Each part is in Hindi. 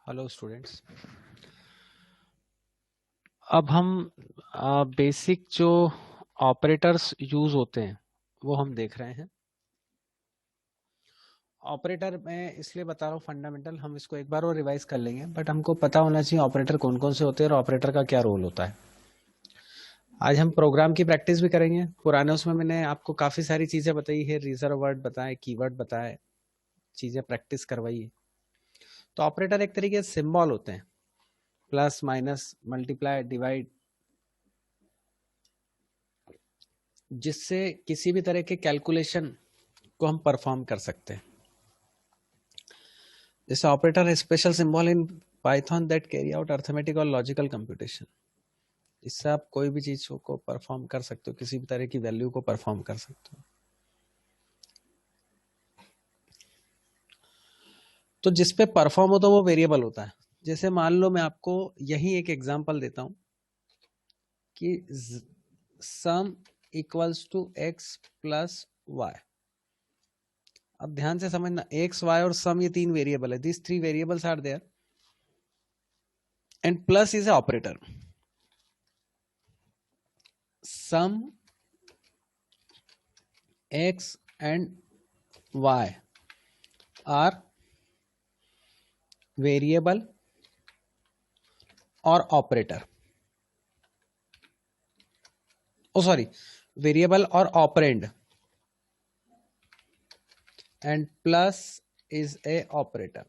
Hello students. अब हम बेसिक जो ऑपरेटर्स यूज होते हैं वो हम देख रहे हैं। ऑपरेटर मैं इसलिए बता रहा हूँ फंडामेंटल, हम इसको एक बार और रिवाइज कर लेंगे, बट हमको पता होना चाहिए ऑपरेटर कौन कौन से होते हैं और ऑपरेटर का क्या रोल होता है। आज हम प्रोग्राम की प्रैक्टिस भी करेंगे। पुराने उसमें मैंने आपको काफ़ी सारी चीज़ें बताई है, रिजर्व वर्ड बताए, कीवर्ड बताए, चीज़ें प्रैक्टिस करवाई है। तो ऑपरेटर एक तरीके से सिंबल होते हैं, प्लस माइनस मल्टीप्लाई डिवाइड, जिससे किसी भी तरह के कैलकुलेशन को हम परफॉर्म कर सकते हैं। This operator is special symbol in Python that carry out arithmetic और लॉजिकल कंप्यूटेशन। इससे आप कोई भी चीज को परफॉर्म कर सकते हो, किसी भी तरह की वैल्यू को परफॉर्म कर सकते हो। तो जिस पे परफॉर्म होता है वो वेरिएबल होता है। जैसे मान लो मैं आपको यही एक एग्जांपल देता हूं कि sum equals to x plus y. अब ध्यान से समझना, एक्स वाई और सम ये तीन वेरिएबल है। This three variables are there and plus is a operator. Sum x and y are variable और ऑपरेटर, ओ सॉरी, वेरिएबल और operand, and plus is a operator.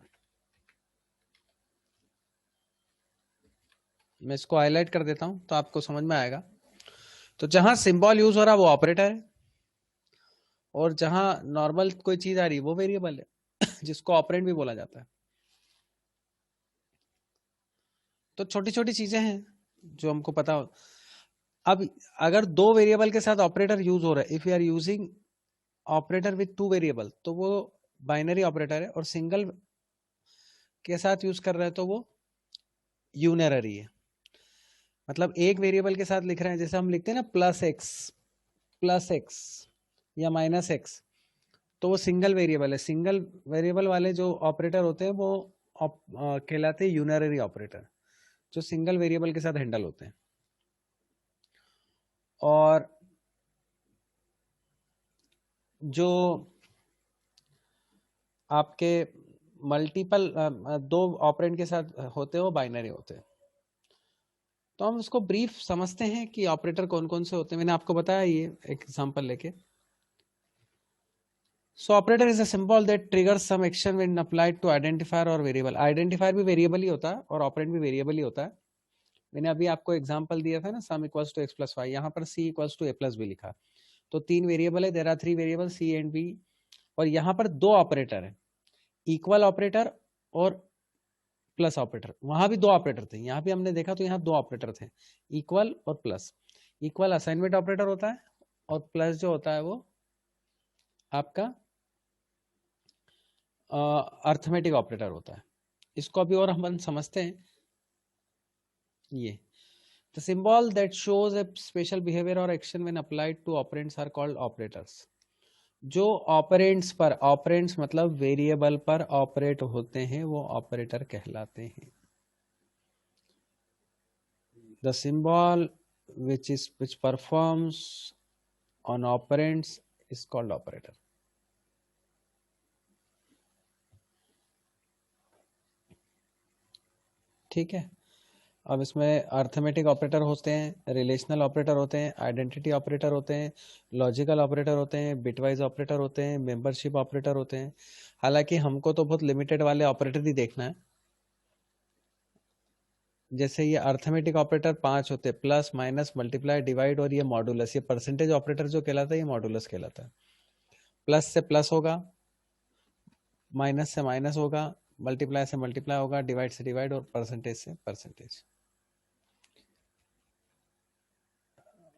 मैं इसको हाईलाइट कर देता हूं तो आपको समझ में आएगा। तो जहां सिंबल यूज हो रहा है वो ऑपरेटर है, और जहां नॉर्मल कोई चीज आ रही है वो वेरिएबल है जिसको ऑपरेंड भी बोला जाता है। तो छोटी छोटी चीजें हैं जो हमको पता हो। अब अगर दो वेरिएबल के साथ ऑपरेटर यूज हो रहा है, if you are using operator with two variable, तो वो बाइनरी ऑपरेटर है, और सिंगल के साथ यूज कर रहे हैं तो वो यूनरी है। मतलब एक वेरिएबल के साथ लिख रहे हैं, जैसे हम लिखते हैं ना प्लस एक्स या माइनस एक्स, तो वो सिंगल वेरिएबल है। सिंगल वेरिएबल वाले जो ऑपरेटर होते हैं वो कहलाते हैं यूनरी ऑपरेटर, जो सिंगल वेरिएबल के साथ हैंडल होते हैं। और जो आपके मल्टीपल दो ऑपरेंड के साथ होते हैं वो बाइनरी होते हैं। तो हम उसको ब्रीफ समझते हैं कि ऑपरेटर कौन कौन से होते हैं। मैंने आपको बताया ये एक एग्जांपल लेके। So operator is a symbol that triggers some action when applied to identifier और वेरिएबल। आइडेंटिफायर भी वेरिएबल ही होता है और ऑपरेंड भी वेरिएबल ही होता है। मैंने अभी आपको एग्जांपल दिया था ना, sum equals to x plus y, यहाँ पर c equals to a plus b लिखा। तो तीन वेरिएबल है, there are three variable c and b, और यहाँ पर दो ऑपरेटर है, इक्वल ऑपरेटर और प्लस ऑपरेटर। वहां भी दो ऑपरेटर थे, यहाँ भी हमने देखा तो यहाँ दो ऑपरेटर थे, इक्वल और प्लस। इक्वल असाइनमेंट ऑपरेटर होता है, और प्लस जो होता है वो आपका अर्थमेटिक ऑपरेटर होता है। इसको अभी और हम समझते हैं। ये the symbol that shows a special behavior or action when applied to operands are called operators। जो ऑपरेंड्स पर, ऑपरेंड्स मतलब वेरिएबल पर ऑपरेट होते हैं वो ऑपरेटर कहलाते हैं। the symbol which performs on operands is called operator। ठीक है। अब इसमें अर्थमेटिक ऑपरेटर होते हैं, रिलेशनल ऑपरेटर होते हैं, आइडेंटिटी ऑपरेटर होते हैं, लॉजिकल ऑपरेटर होते हैं, बिटवाइज ऑपरेटर होते हैं, मेंबरशिप ऑपरेटर होते हैं। हालांकि हमको तो बहुत लिमिटेड वाले ऑपरेटर ही देखना है। जैसे ये अर्थमेटिक ऑपरेटर 5 होते हैं, प्लस माइनस मल्टीप्लाई डिवाइड और ये मॉडुलस। ये परसेंटेज ऑपरेटर जो कहलाता है ये मॉडुलस कहलाता है। प्लस से प्लस होगा, माइनस से माइनस होगा, मल्टीप्लाई से मल्टीप्लाई होगा, डिवाइड से डिवाइड, और परसेंटेज से परसेंटेज।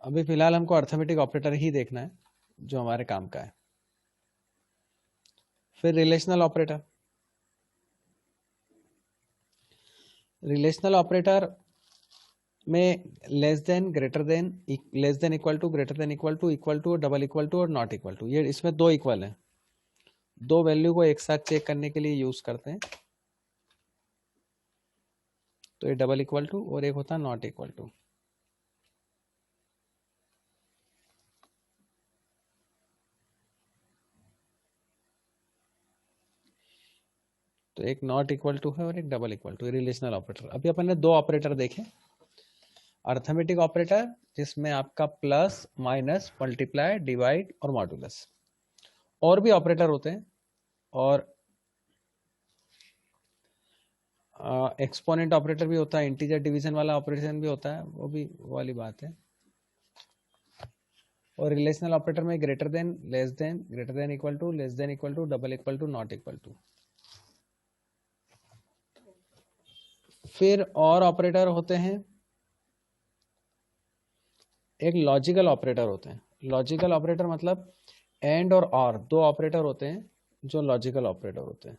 अभी फिलहाल हमको अर्थमेटिक ऑपरेटर ही देखना है जो हमारे काम का है। फिर रिलेशनल ऑपरेटर। रिलेशनल ऑपरेटर में less than, greater than, less than equal to, greater than equal to, double equal to और नॉट इक्वल टू। ये इसमें दो इक्वल है, दो वैल्यू को एक साथ चेक करने के लिए यूज करते हैं। तो ये डबल इक्वल टू और एक होता है नॉट इक्वल टू। तो एक नॉट इक्वल टू है और एक double equal to, relational operator. अभी अपन ने दो ऑपरेटर देखे, अर्थमेटिक ऑपरेटर जिसमें आपका प्लस माइनस मल्टीप्लाई डिवाइड और मॉडुलस। और भी ऑपरेटर होते हैं, और एक्सपोनेंट ऑपरेटर भी होता है, इंटीजर डिवीजन वाला ऑपरेशन भी होता है, वो भी वो वाली बात है। और रिलेशनल ऑपरेटर में greater than, less than, greater than equal to, less than equal to, double equal to, not equal to. फिर और ऑपरेटर होते हैं, एक लॉजिकल ऑपरेटर होते हैं। लॉजिकल ऑपरेटर मतलब एंड और दो ऑपरेटर होते हैं जो लॉजिकल ऑपरेटर होते हैं,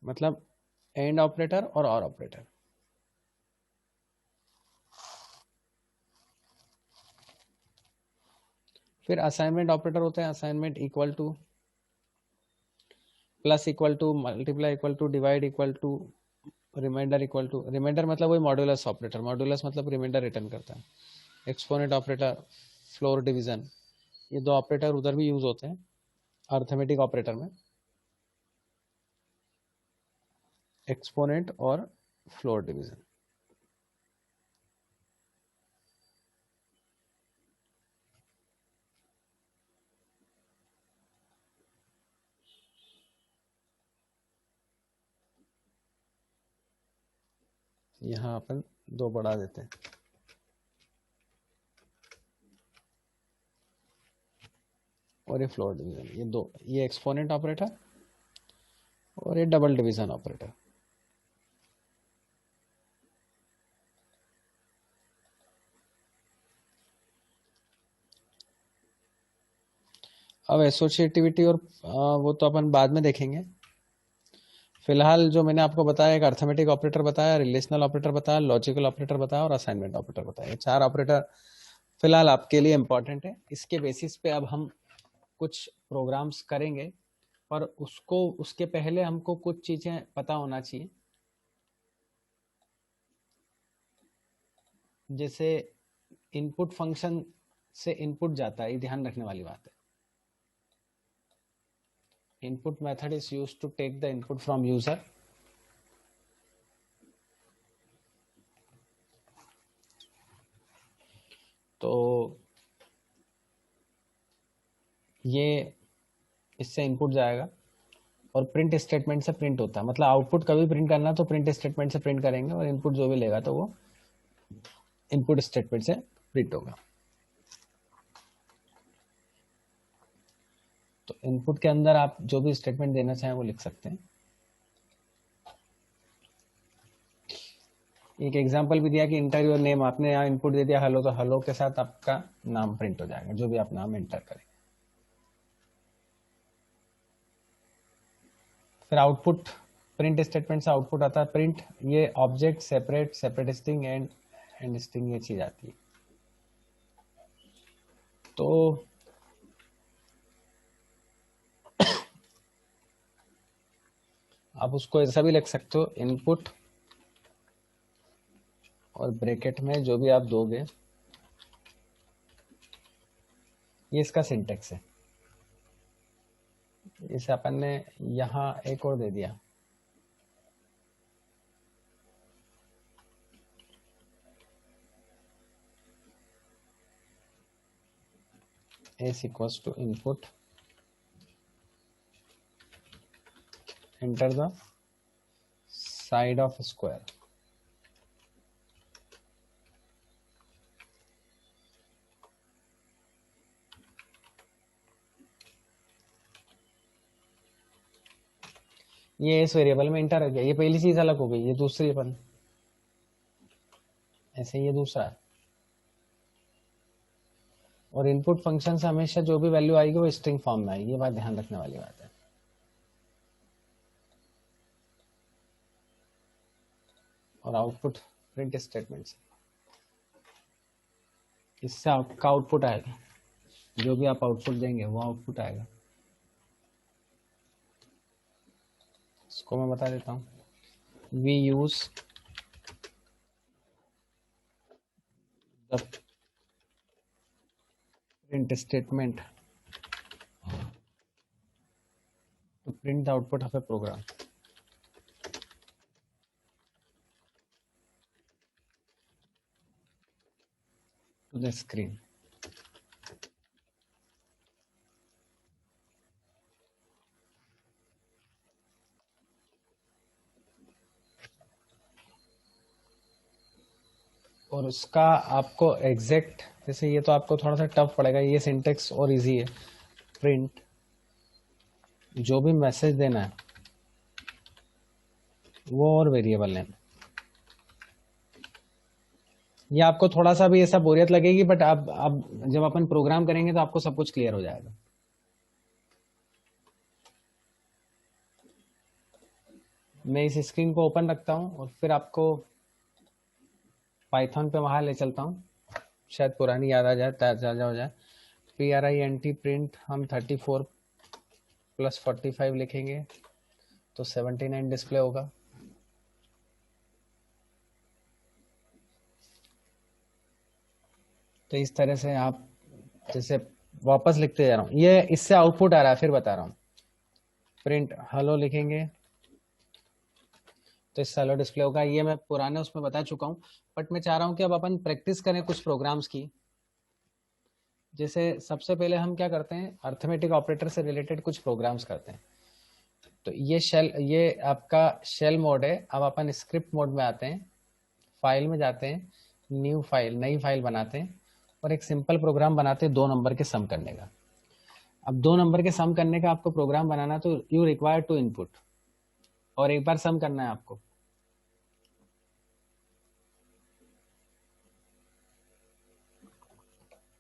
मतलब एंड ऑपरेटर और ऑपरेटर। फिर असाइनमेंट ऑपरेटर होते हैं, assignment equal to, plus equal to, multiply equal to, divide equal to, remainder equal to. Remainder मतलब वही मॉड्यूलस ऑपरेटर, मॉड्यूलस मतलब रिमाइंडर रिटर्न करता है। एक्सपोनेंट ऑपरेटर, फ्लोर डिवीजन, ये दो ऑपरेटर उधर भी यूज होते हैं अर्थमेटिक ऑपरेटर में, एक्सपोनेंट और फ्लोर डिवीजन। यहां अपन दो बढ़ा देते हैं, और ये फ्लोर डिवीजन, ये दो, ये एक्सपोनेंट ऑपरेटर और ये डबल डिवीजन ऑपरेटर। अब एसोसिएटिविटी और वो तो अपन बाद में देखेंगे। फिलहाल जो मैंने आपको बताया, एक अर्थमेटिक ऑपरेटर बताया, रिलेशनल ऑपरेटर बताया, लॉजिकल ऑपरेटर बताया और असाइनमेंट ऑपरेटर बताया। ये चार ऑपरेटर फिलहाल आपके लिए इंपॉर्टेंट है। इसके बेसिस पे अब हम कुछ प्रोग्राम्स करेंगे, पर उसको उसके पहले हमको कुछ चीजें पता होना चाहिए, जैसे इनपुट फंक्शन से इनपुट जाता है, ये ध्यान रखने वाली बात है। Input method is used to take the input from user. तो ये इससे इनपुट जाएगा और प्रिंट स्टेटमेंट से प्रिंट होता है, मतलब आउटपुट कभी प्रिंट करना तो प्रिंट स्टेटमेंट से प्रिंट करेंगे, और इनपुट जो भी लेगा तो वो इनपुट स्टेटमेंट से प्रिंट होगा। तो इनपुट के अंदर आप जो भी स्टेटमेंट देना चाहें वो लिख सकते हैं। एक एग्जांपल भी दिया कि इंटर योर नेम, आपने यहाँ इनपुट दे दिया हेलो, तो हेलो के साथ आपका नाम प्रिंट हो जाएगा, जो भी आप नाम एंटर करें। फिर आउटपुट, प्रिंट स्टेटमेंट से आउटपुट आता है प्रिंट, ये object separate, separate string and string, ये चीज आती है। तो आप उसको ऐसा भी लिख सकते हो, इनपुट और ब्रैकेट में जो भी आप दोगे, ये इसका सिंटेक्स है। इसे अपन ने यहां एक और दे दिया, s equals to input, enter the side of square। ये इस वेरिएबल में इंटर हो गया, ये पहली चीज अलग हो गई, ये दूसरी अपन, ऐसे ये दूसरा है। और इनपुट फंक्शन से हमेशा जो भी वैल्यू आएगी वो स्ट्रिंग फॉर्म में आएगी, ये बात ध्यान रखने वाली बात है। और आउटपुट प्रिंट स्टेटमेंट से, इससे आपका आउटपुट आएगा, जो भी आप आउटपुट देंगे वो आउटपुट आएगा। इसको मैं बता देता हूँ, we use the print statement to print the output of a program. To the screen. और उसका आपको एग्जैक्ट, जैसे ये तो आपको थोड़ा सा टफ पड़ेगा, ये सिंटेक्स और इजी है। प्रिंट जो भी मैसेज देना है वो और वेरिएबल नेम। ये आपको थोड़ा सा भी ऐसा बोरियत लगेगी, बट अब जब अपन प्रोग्राम करेंगे तो आपको सब कुछ क्लियर हो जाएगा। मैं इस स्क्रीन को ओपन रखता हूँ और फिर आपको पाइथन पे वहां ले चलता हूँ, शायद पुरानी याद आ जाए, ताजा हो जाए। print प्रिंट हम 34 + 45 लिखेंगे तो 79 डिस्प्ले होगा। तो इस तरह से आप जैसे वापस लिखते जा रहा हूँ, ये इससे आउटपुट आ रहा है, फिर बता रहा हूँ। प्रिंट हेलो लिखेंगे तो इससे हेलो डिस्प्ले होगा। ये मैं पुराने उसमें बता चुका हूँ, बट मैं चाह रहा हूँ कि अब अपन प्रैक्टिस करें कुछ प्रोग्राम्स की। जैसे सबसे पहले हम क्या करते हैं, अर्थमेटिक ऑपरेटर से रिलेटेड कुछ प्रोग्राम्स करते हैं। तो ये आपका शेल मोड है। अब अपन स्क्रिप्ट मोड में आते हैं, फाइल में जाते हैं, न्यू फाइल, नई फाइल बनाते हैं और एक सिंपल प्रोग्राम बनाते हैं 2 नंबर के सम करने का। अब 2 नंबर के सम करने का आपको प्रोग्राम बनाना, तो यू रिक्वायर टू इनपुट, और एक बार सम करना है आपको।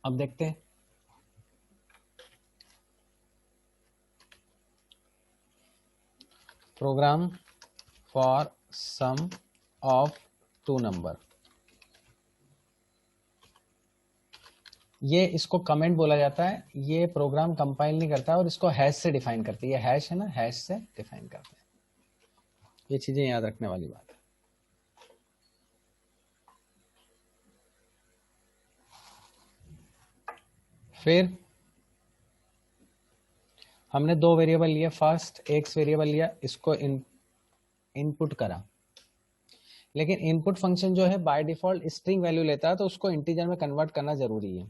अब देखते हैं, program for sum of 2 number. ये इसको कमेंट बोला जाता है। ये प्रोग्राम कंपाइल नहीं करता और इसको हैश से डिफाइन करती है। हैश है ना, हैश से डिफाइन करते हैं। ये चीजें याद रखने वाली बात है। फिर हमने 2 वेरिएबल लिए, फर्स्ट एक्स वेरिएबल लिया, इसको इनपुट करा। लेकिन इनपुट फंक्शन जो है बाय डिफॉल्ट स्ट्रिंग वैल्यू लेता है, तो उसको इंटीजर में कन्वर्ट करना जरूरी है।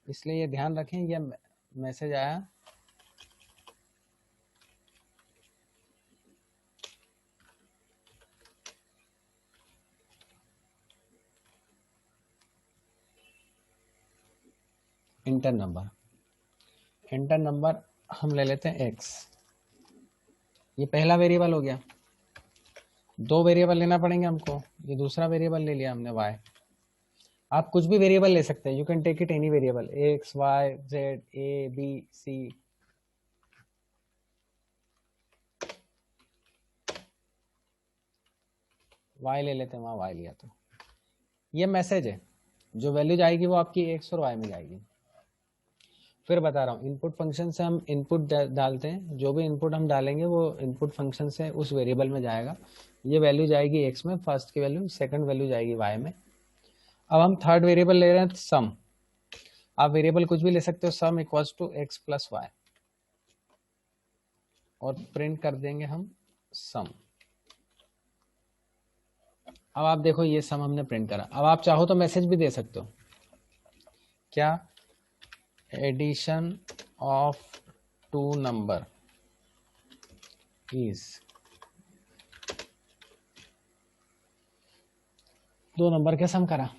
इसलिए ये ध्यान रखें। ये मैसेज आया, इंटर नंबर। इंटर नंबर हम ले लेते हैं एक्स, ये पहला वेरिएबल हो गया। 2 वेरिएबल लेना पड़ेंगे हमको। ये दूसरा वेरिएबल ले लिया हमने वाई। आप कुछ भी वेरिएबल ले सकते हैं, you can take it any variable, x y z a b c. Y ले लेते हैं, वहां वाई लिया। तो ये मैसेज है, जो वैल्यू जाएगी वो आपकी एक्स और वाई में जाएगी। फिर बता रहा हूँ, इनपुट फंक्शन से हम इनपुट डालते हैं। जो भी इनपुट हम डालेंगे वो इनपुट फंक्शन से उस वेरिएबल में जाएगा। ये वैल्यू जाएगी एक्स में, फर्स्ट की वैल्यू, सेकंड वैल्यू जाएगी वाई में। अब हम थर्ड वेरिएबल ले रहे हैं सम। आप वेरिएबल कुछ भी ले सकते हो, sum equals to x plus y, और प्रिंट कर देंगे हम सम। अब आप देखो, ये सम हमने प्रिंट करा। अब आप चाहो तो मैसेज भी दे सकते हो, क्या, addition of 2 number is, 2 number के सम करा।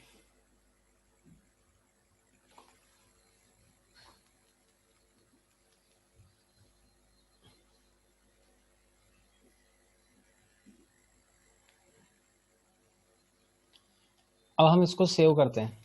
अब हम इसको सेव करते हैं।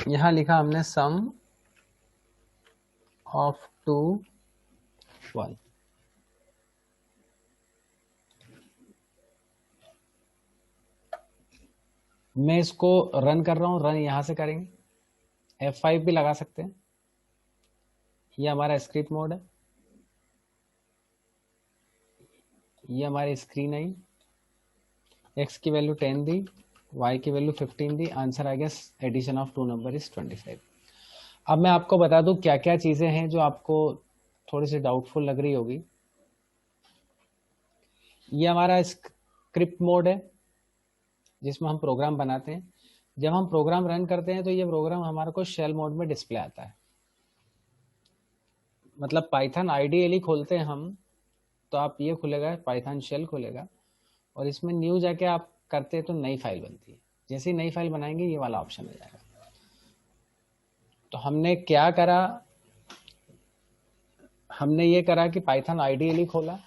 यहां लिखा हमने सम ऑफ 2 1। मैं इसको रन कर रहा हूँ, रन यहाँ से करेंगे, F5 भी लगा सकते हैं। ये हमारा स्क्रिप्ट मोड है, ये हमारी स्क्रीन आई, x की वैल्यू 10 दी, y की वैल्यू 15 दी, आंसर आ गया एडिशन ऑफ 2 नंबर इज 25। अब मैं आपको बता दूं क्या क्या चीजें हैं जो आपको थोड़ी सी डाउटफुल लग रही होगी। ये हमारा स्क्रिप्ट मोड है जिसमें हम प्रोग्राम बनाते हैं। जब हम प्रोग्राम रन करते हैं तो ये प्रोग्राम हमारे को शेल मोड में डिस्प्ले आता है। मतलब पाइथन आइडियली खोलते हैं हम तो आप ये खुलेगा, पाइथन शेल खुलेगा और इसमें न्यू जाके आप करते हैं तो नई फाइल बनती है। जैसे ही नई फाइल बनाएंगे ये वाला ऑप्शन आ जाएगा। तो हमने क्या करा, हमने ये करा कि पाइथन आइडियली खोला,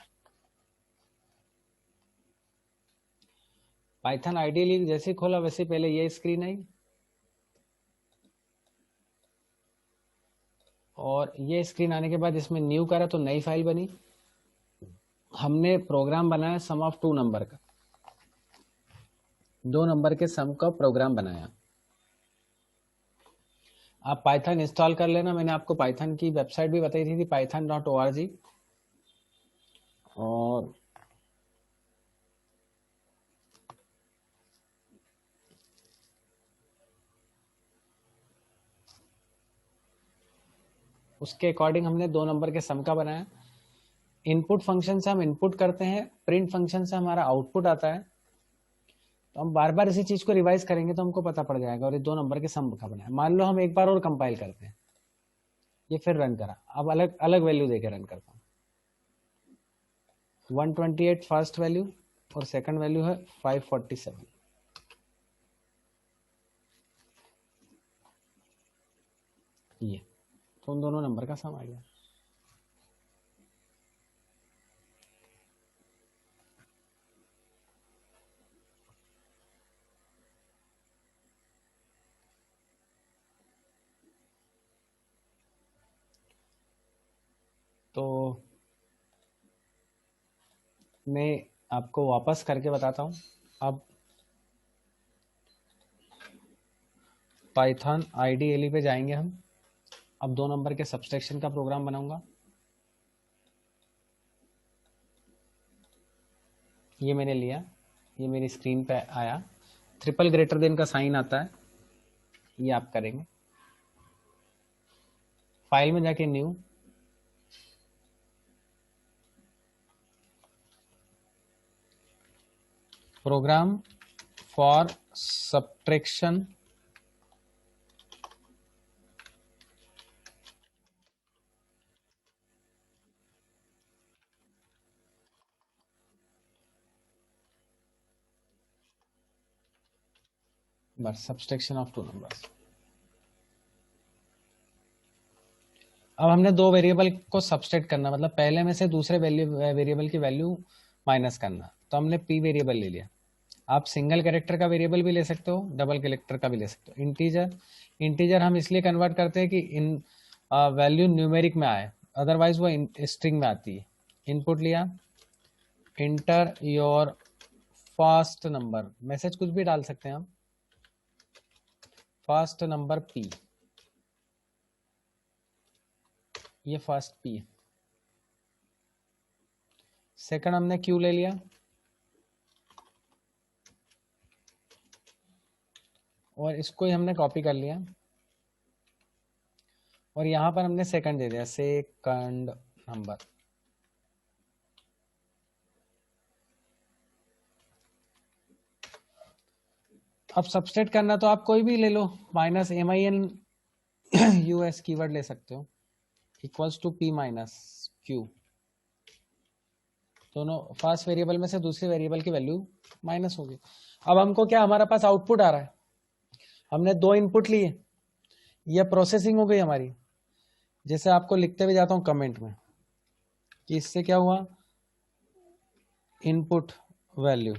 पाइथन आइडियली जैसे खोला वैसे पहले ये स्क्रीन आई और ये स्क्रीन आने के बाद इसमें न्यू करा तो नई फाइल बनी। हमने प्रोग्राम बनाया सम ऑफ 2 नंबर का, 2 नंबर के सम का प्रोग्राम बनाया। आप पाइथन इंस्टॉल कर लेना, मैंने आपको पाइथन की वेबसाइट भी बताई थी python.org। और उसके अकॉर्डिंग हमने 2 नंबर के सम का बनाया। इनपुट फंक्शन से हम इनपुट करते हैं, प्रिंट फंक्शन से हमारा आउटपुट आता है। तो हम बार बार इसी चीज को रिवाइज करेंगे तो हमको पता पड़ जाएगा। और ये 2 नंबर के सम का बनाया। मान लो हम एक बार और कंपाइल करते हैं, ये फिर रन करा, अब अलग अलग वैल्यू देके रन करता हूँ। 128 फर्स्ट वैल्यू और सेकंड वैल्यू है 547। ये तो उन दोनों नंबर का सम आ गया। तो मैं आपको वापस करके बताता हूँ। अब पाइथन आईडीएलई पे जाएंगे हम। अब 2 नंबर के सब्सट्रैक्शन का प्रोग्राम बनाऊंगा। ये मैंने लिया, ये मेरी स्क्रीन पे आया, ट्रिपल ग्रेटर देन का साइन आता है, ये आप करेंगे। फाइल में जाके न्यू, प्रोग्राम फॉर सब्ट्रैक्शन बस सब्सट्रैक्शन ऑफ 2 नंबर्स। अब हमने 2 वेरिएबल को सब्सट्रैक्ट करना, मतलब पहले में से दूसरे वेरिएबल की वैल्यू माइनस करना। तो हमने पी वेरिएबल ले लिया। आप सिंगल कैरेक्टर का वेरिएबल भी ले सकते हो, डबल कैरेक्टर का भी ले सकते हो। इंटीजर हम इसलिए कन्वर्ट करते हैं कि इन वैल्यू न्यूमेरिक में आए, अदरवाइज वो स्ट्रिंग में आती है। इनपुट लिया, inter your first number, message कुछ भी डाल सकते हैं हम, फर्स्ट नंबर पी, ये फर्स्ट पी है। सेकंड हमने क्यू ले लिया और इसको ही हमने कॉपी कर लिया और यहां पर हमने सेकंड दे दिया, सेकंड नंबर। अब सब्सट्रैक्ट करना तो आप कोई भी ले लो, -min us कीवर्ड ले सकते हो, equals to p minus q। दोनों फर्स्ट वेरिएबल में से दूसरे वेरिएबल की वैल्यू माइनस होगी। अब हमको क्या, हमारे पास आउटपुट आ रहा है, हमने 2 इनपुट लिए, यह प्रोसेसिंग हो गई हमारी। जैसे आपको लिखते हुए जाता हूं कमेंट में कि इससे क्या हुआ, इनपुट वैल्यू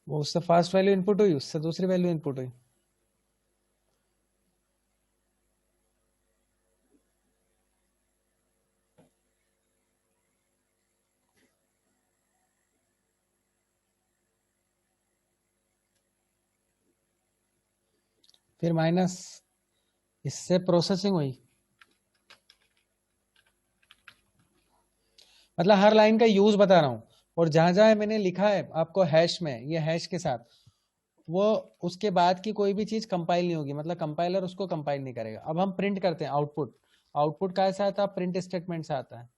वो उससे फर्स्ट वैल्यू इनपुट हुई, उससे दूसरी वैल्यू इनपुट हुई। फिर माइनस, इससे प्रोसेसिंग हुई, मतलब हर लाइन का यूज बता रहा हूं। और जहां जहां मैंने लिखा है आपको हैश में, ये हैश के साथ, वो उसके बाद की कोई भी चीज कंपाइल नहीं होगी, मतलब कंपाइलर उसको कंपाइल नहीं करेगा। अब हम प्रिंट करते हैं आउटपुट। आउटपुट कैसे आता है? प्रिंट स्टेटमेंट से आता है।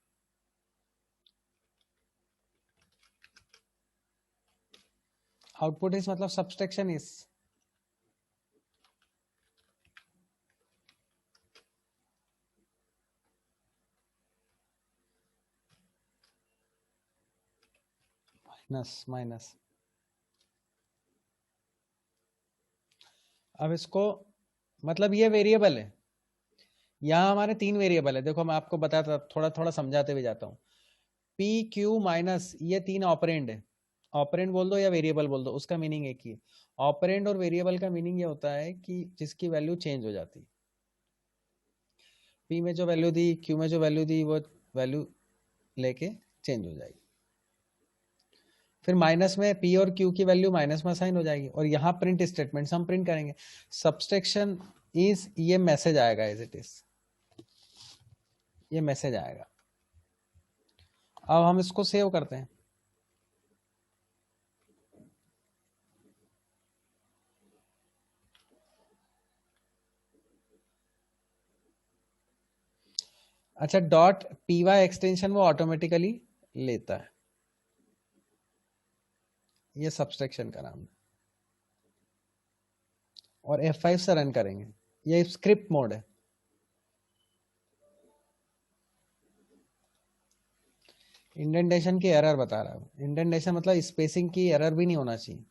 आउटपुट इज मतलब सब्सट्रैक्शन इज, माइनस माइनस। अब इसको, मतलब ये वेरिएबल है, यहाँ हमारे 3 वेरिएबल है। देखो मैं आपको बताता, थोड़ा थोड़ा समझाते हुए जाता हूँ। पी क्यू माइनस, ये 3 ऑपरेंड है। ऑपरेंड बोल दो या वेरिएबल बोल दो, उसका मीनिंग एक ही है। ऑपरेंड और वेरिएबल का मीनिंग ये होता है कि जिसकी वैल्यू चेंज हो जाती है। पी में जो वैल्यू दी, क्यू में जो वैल्यू दी, वो वैल्यू लेके चेंज हो जाएगी। फिर माइनस में पी और क्यू की वैल्यू माइनस में असाइन हो जाएगी। और यहाँ प्रिंट स्टेटमेंट्स हम प्रिंट करेंगे। सब्सट्रैक्शन इज, ये मैसेज आएगा एज इट इज, ये मैसेज आएगा। अब हम इसको सेव करते हैं। अच्छा, डॉट पी वाई एक्सटेंशन वो ऑटोमेटिकली लेता है, ये सब्सट्रैक्शन का नाम है। और F5 से रन करेंगे, ये स्क्रिप्ट मोड है। इंडेंटेशन की एरर बता रहा है। इंडेंटेशन मतलब स्पेसिंग की एरर भी नहीं होना चाहिए।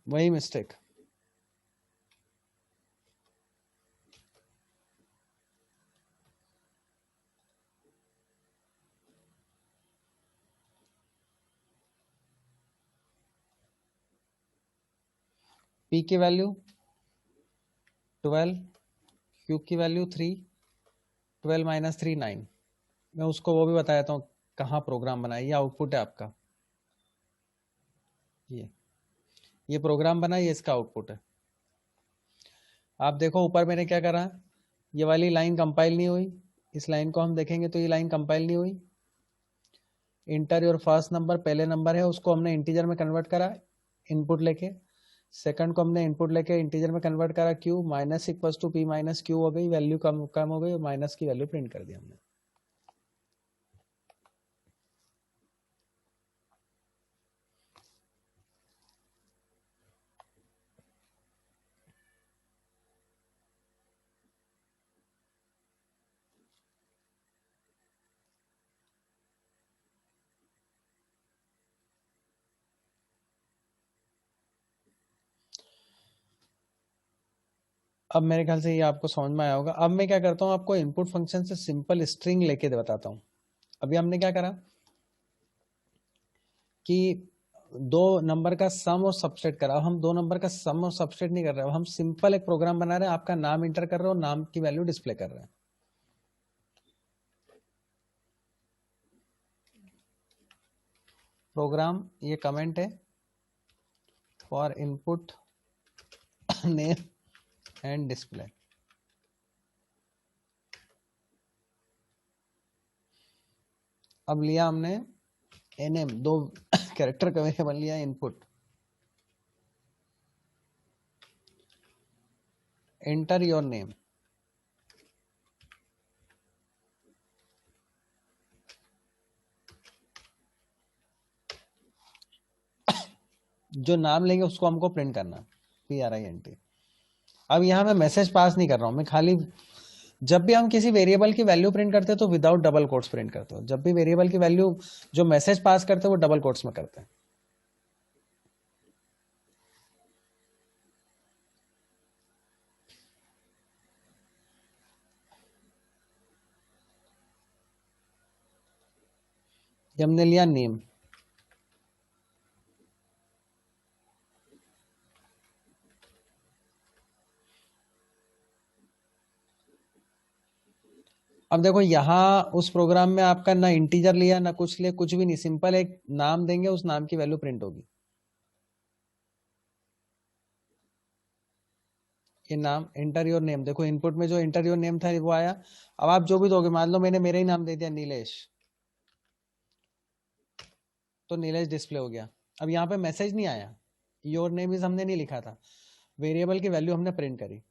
वही मिस्टेक। P की वैल्यू 12, Q की वैल्यू 3, 12 माइनस 3 9। मैं उसको वो भी बताता हूँ कहाँ प्रोग्राम बनाया। ये आउटपुट है आपका, ये प्रोग्राम बना, ये इसका आउटपुट है। आप देखो ऊपर मैंने क्या करा, ये वाली लाइन कंपाइल नहीं हुई। इस लाइन को हम देखेंगे तो ये लाइन कंपाइल नहीं हुई। इंटर योर फर्स्ट नंबर, पहले नंबर है उसको हमने इंटीजर में कन्वर्ट करा इनपुट लेके। सेकंड को हमने इनपुट लेके इंटीजर में कन्वर्ट करा, q minus equal to p minus q हो गई, वैल्यू कम कम हो गई, माइनस की वैल्यू प्रिंट कर दी हमने। अब मेरे ख्याल से ये आपको समझ में आया होगा। अब मैं क्या करता हूँ, आपको इनपुट फंक्शन से सिंपल स्ट्रिंग लेके बताता हूँ। अभी हमने क्या करा कि दो नंबर का सम और सबसेट करा। अब हम दो नंबर का सम और सबसेट नहीं कर रहे, हम सिंपल एक प्रोग्राम बना रहे हैं। आपका नाम इंटर कर रहे हो, नाम की वैल्यू डिस्प्ले कर रहे हैं। प्रोग्राम, ये कमेंट है, for input name and display. अब लिया हमने एनएम, दो कैरेक्टर का वेरिएबल लिया इनपुट, एंटर योर नेम। जो नाम लेंगे उसको हमको प्रिंट करना, PRINT। अब यहां मैं मैसेज पास नहीं कर रहा हूं, मैं खाली, जब भी हम किसी वेरिएबल की वैल्यू प्रिंट करते हैं तो विदाउट डबल कोट्स प्रिंट करते हो। जब भी वेरिएबल की वैल्यू जो मैसेज पास करते हैं वो डबल कोट्स में करते हैं। जब हमने लिया नेम, अब देखो यहाँ उस प्रोग्राम में आपका ना इंटीजर लिया ना कुछ लिया, कुछ भी नहीं, सिंपल एक नाम देंगे, उस नाम की वैल्यू प्रिंट होगी। ये नाम एंटर योर नेम, देखो इनपुट में जो एंटर योर नेम था वो आया। अब आप जो भी दोगे, मान लो मैंने मेरा ही नाम दे दिया नीलेश, तो नीलेश डिस्प्ले हो गया। अब यहाँ पे मैसेज नहीं आया, योर नेम इज हमने नहीं लिखा था, वेरिएबल की वैल्यू हमने प्रिंट करी।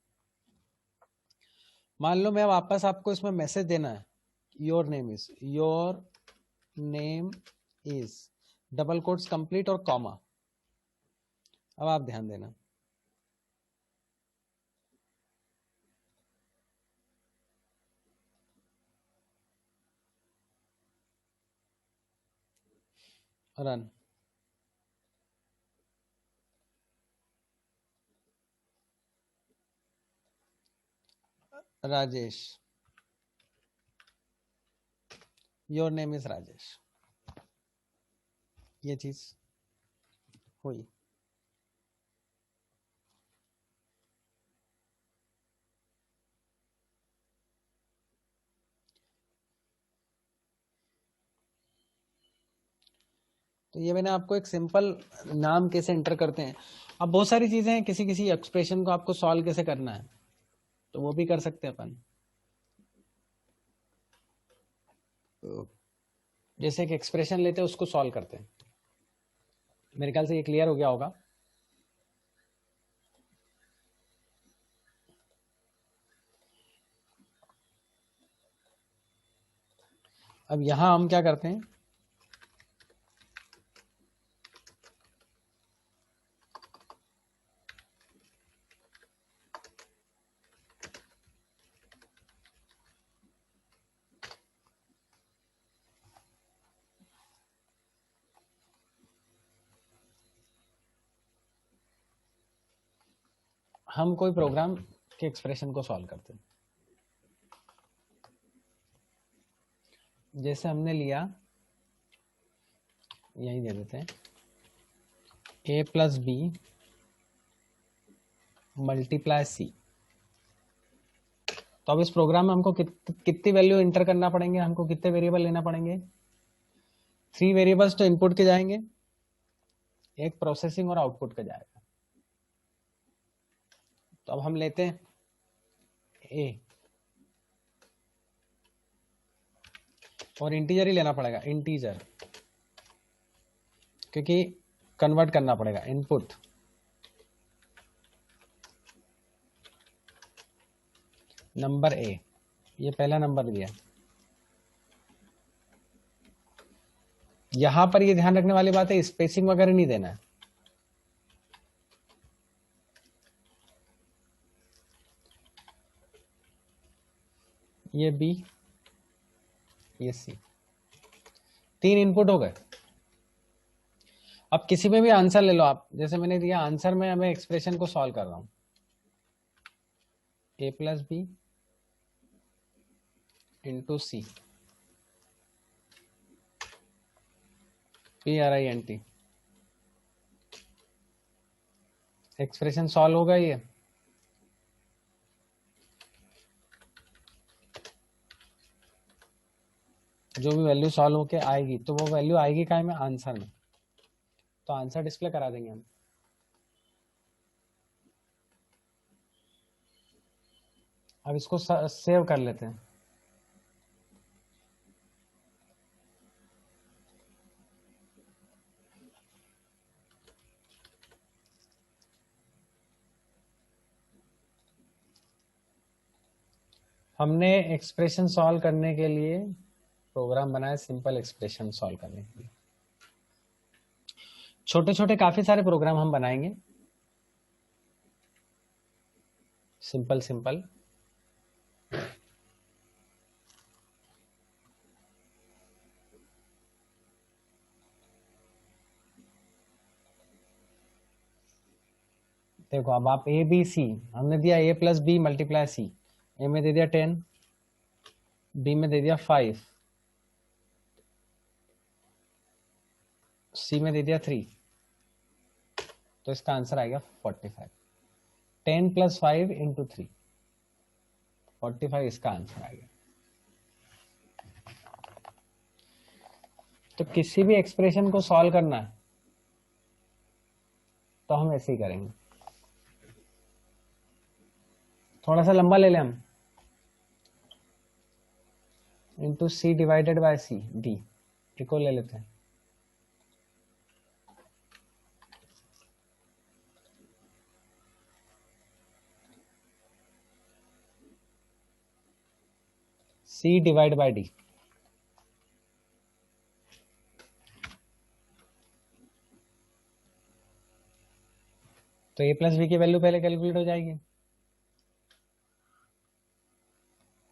मान लो मैं वापस आपको इसमें मैसेज देना है, your name is double quotes complete और कॉमा। अब आप ध्यान देना, run. Rajesh, your name is Rajesh, ये चीज हुई। तो ये मैंने आपको एक सिंपल नाम कैसे एंटर करते हैं। अब बहुत सारी चीजें हैं, किसी किसी एक्सप्रेशन को आपको सॉल्व कैसे करना है, तो वो भी कर सकते हैं अपन। जैसे एक एक्सप्रेशन लेते हैं, उसको सॉल्व करते हैं। मेरे ख्याल से ये क्लियर हो गया होगा। अब यहां हम क्या करते हैं, हम कोई प्रोग्राम के एक्सप्रेशन को सॉल्व करते हैं। जैसे हमने लिया, यही दे देते हैं, a plus B multiply C. तो अब इस प्रोग्राम में हमको कितनी वैल्यू इंटर करना पड़ेंगे, हमको कितने वेरिएबल लेना पड़ेंगे? 3 वेरिएबल्स तो इनपुट के जाएंगे, एक प्रोसेसिंग और आउटपुट का जाएगा। तो अब हम लेते हैं ए, और इंटीजर ही लेना पड़ेगा, इंटीजर, क्योंकि कन्वर्ट करना पड़ेगा इनपुट। नंबर ए, ये पहला नंबर दिया। यहां पर ये ध्यान रखने वाली बात है, स्पेसिंग वगैरह नहीं देना है। ये बी, ये सी, 3 इनपुट हो गए। अब किसी में भी आंसर ले लो आप, जैसे मैंने दिया आंसर में, मैं एक्सप्रेशन को सॉल्व कर रहा हूं, ए प्लस बी इंटू सी, PRINT, एक्सप्रेशन सॉल्व होगा ये। जो भी वैल्यू सॉल्व होके आएगी, तो वो वैल्यू आएगी काय में, आंसर में। तो आंसर डिस्प्ले करा देंगे हम। अब इसको सेव कर लेते हैं। हमने एक्सप्रेशन सॉल्व करने के लिए प्रोग्राम बनाया, सिंपल एक्सप्रेशन सॉल्व करने के लिए। छोटे छोटे काफी सारे प्रोग्राम हम बनाएंगे, सिंपल सिंपल। देखो अब आप ए बी सी, हमने दिया ए प्लस बी मल्टीप्लाई सी, ए में दे दिया 10, बी में दे दिया 5, सी में दे दिया 3, तो इसका आंसर आएगा 45। 10 प्लस 5 इंटू 3, 45 इसका आंसर आ गया। तो किसी भी एक्सप्रेशन को सॉल्व करना है तो हम ऐसे ही करेंगे, थोड़ा सा लंबा ले लें हम, into c divided by c d, इको ले लेते हैं। सी डिवाइड बाय डी, तो ए प्लस बी की वैल्यू पहले कैलकुलेट हो जाएगी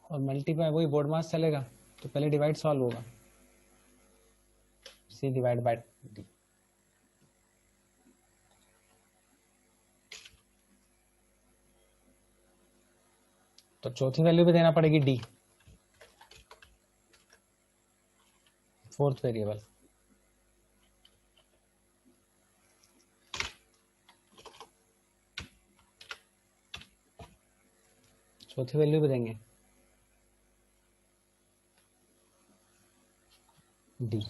और मल्टीप्लाई वही बोर्ड मास चलेगा, तो पहले डिवाइड सॉल्व होगा, सी डिवाइड बाय डी। तो चौथी वैल्यू पे देना पड़ेगी डी, फोर्थ वेरिएबल। चौथी वैल्यू पे देंगे डी।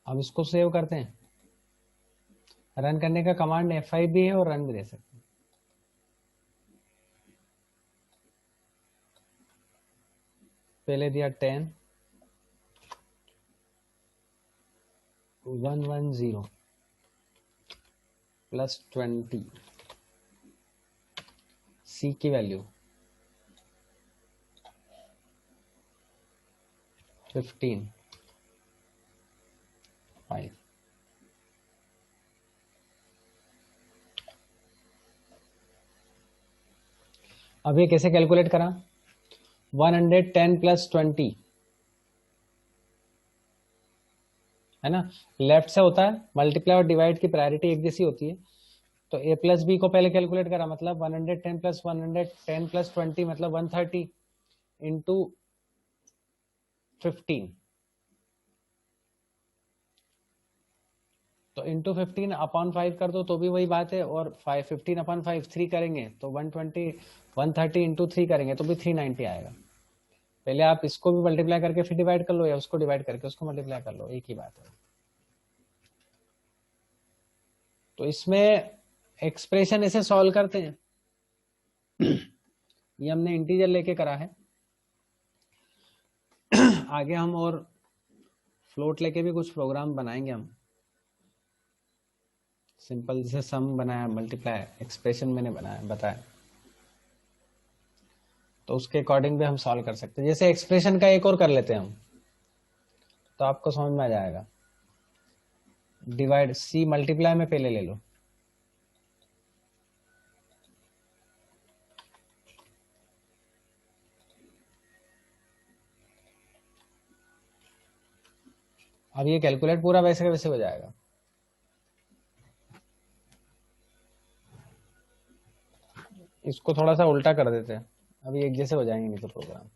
अब इसको सेव करते हैं, रन करने का कमांड F5 भी है और रन भी दे सकते हैं। पहले दिया 10 110 प्लस 20, सी की वैल्यू 15 5। अब ये कैसे कैलकुलेट करा, 110 प्लस 20 है ना, लेफ्ट से होता है, मल्टीप्लाई और डिवाइड की प्रायोरिटी एक जैसी होती है। तो a प्लस बी को पहले कैलकुलेट करा, मतलब 110 प्लस 110 प्लस 20 मतलब 130 इंटू 15, तो इंटू 15 अपॉन 5 कर दो तो भी वही बात है, और 15 अपॉन 5 3 करेंगे तो 120 130 इंटू 3 करेंगे तो भी 390 आएगा। पहले आप इसको भी मल्टीप्लाई करके फिर डिवाइड कर लो, या उसको डिवाइड करके उसको मल्टीप्लाई कर लो, एक ही बात है। तो इसमें एक्सप्रेशन ऐसे सॉल्व करते हैं। ये हमने इंटीजर लेके करा है, आगे हम और फ्लोट लेके भी कुछ प्रोग्राम बनाएंगे हम, सिंपल जैसे सम बनाया, मल्टीप्लाई, एक्सप्रेशन मैंने बनाया बताया, तो उसके अकॉर्डिंग भी हम सॉल्व कर सकते हैं। जैसे एक्सप्रेशन का एक और कर लेते हैं हम, तो आपको समझ में आ जाएगा। डिवाइड सी मल्टीप्लाई में पहले ले लो, अब ये कैलकुलेट पूरा वैसे का वैसे हो जाएगा। इसको थोड़ा सा उल्टा कर देते हैं, अभी एक जैसे हो जाएंगे नहीं तो programme.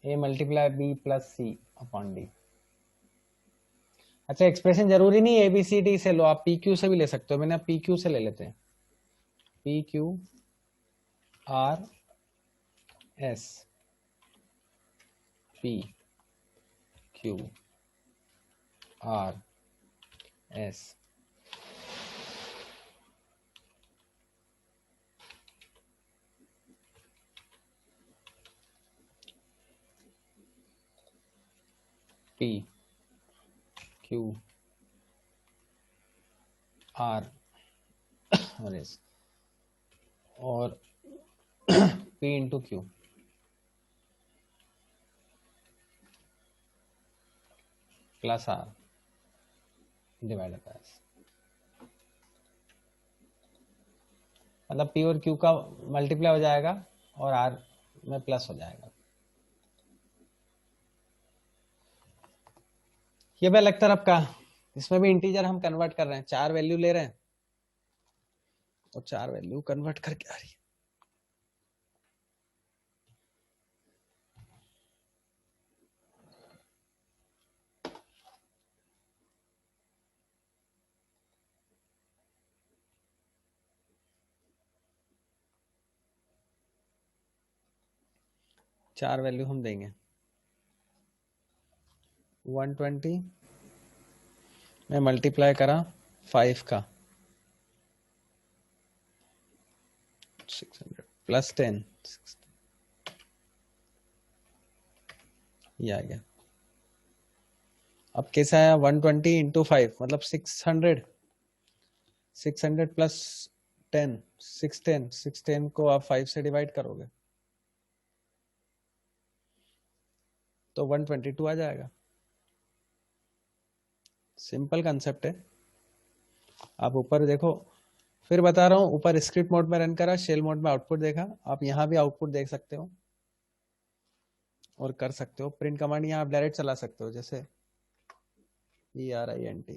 A multiply B plus C upon D. अच्छा, एक्सप्रेशन जरूरी नहीं है ABCD से लो, आप PQ से भी ले सकते हो। मैंने PQ से ले लेते हैं, PQ R S P Q R S P Q R और S, और P into Q plus R divided by S, मतलब P और Q का मल्टीप्लाई हो जाएगा और R में प्लस हो जाएगा। ये भी अलग तरफ का, इसमें भी इंटीजर हम कन्वर्ट कर रहे हैं, 4 वैल्यू ले रहे हैं और 4 वैल्यू कन्वर्ट करके आ रही है। चार वैल्यू हम देंगे, 120 में मल्टीप्लाई करा 5 का 600 प्लस 10 ये आ गया। अब कैसा आया 120 इंटू 5 मतलब 600 प्लस 10 610 को आप 5 से डिवाइड करोगे तो 122 आ जाएगा। सिंपल कंसेप्ट है। आप ऊपर देखो, फिर बता रहा हूं, ऊपर स्क्रिप्ट मोड में रन करा, शेल मोड में आउटपुट देखा, आप यहाँ भी आउटपुट देख सकते हो और कर सकते हो। प्रिंट कमांड यहाँ आप डायरेक्ट चला सकते हो, जैसे ERINT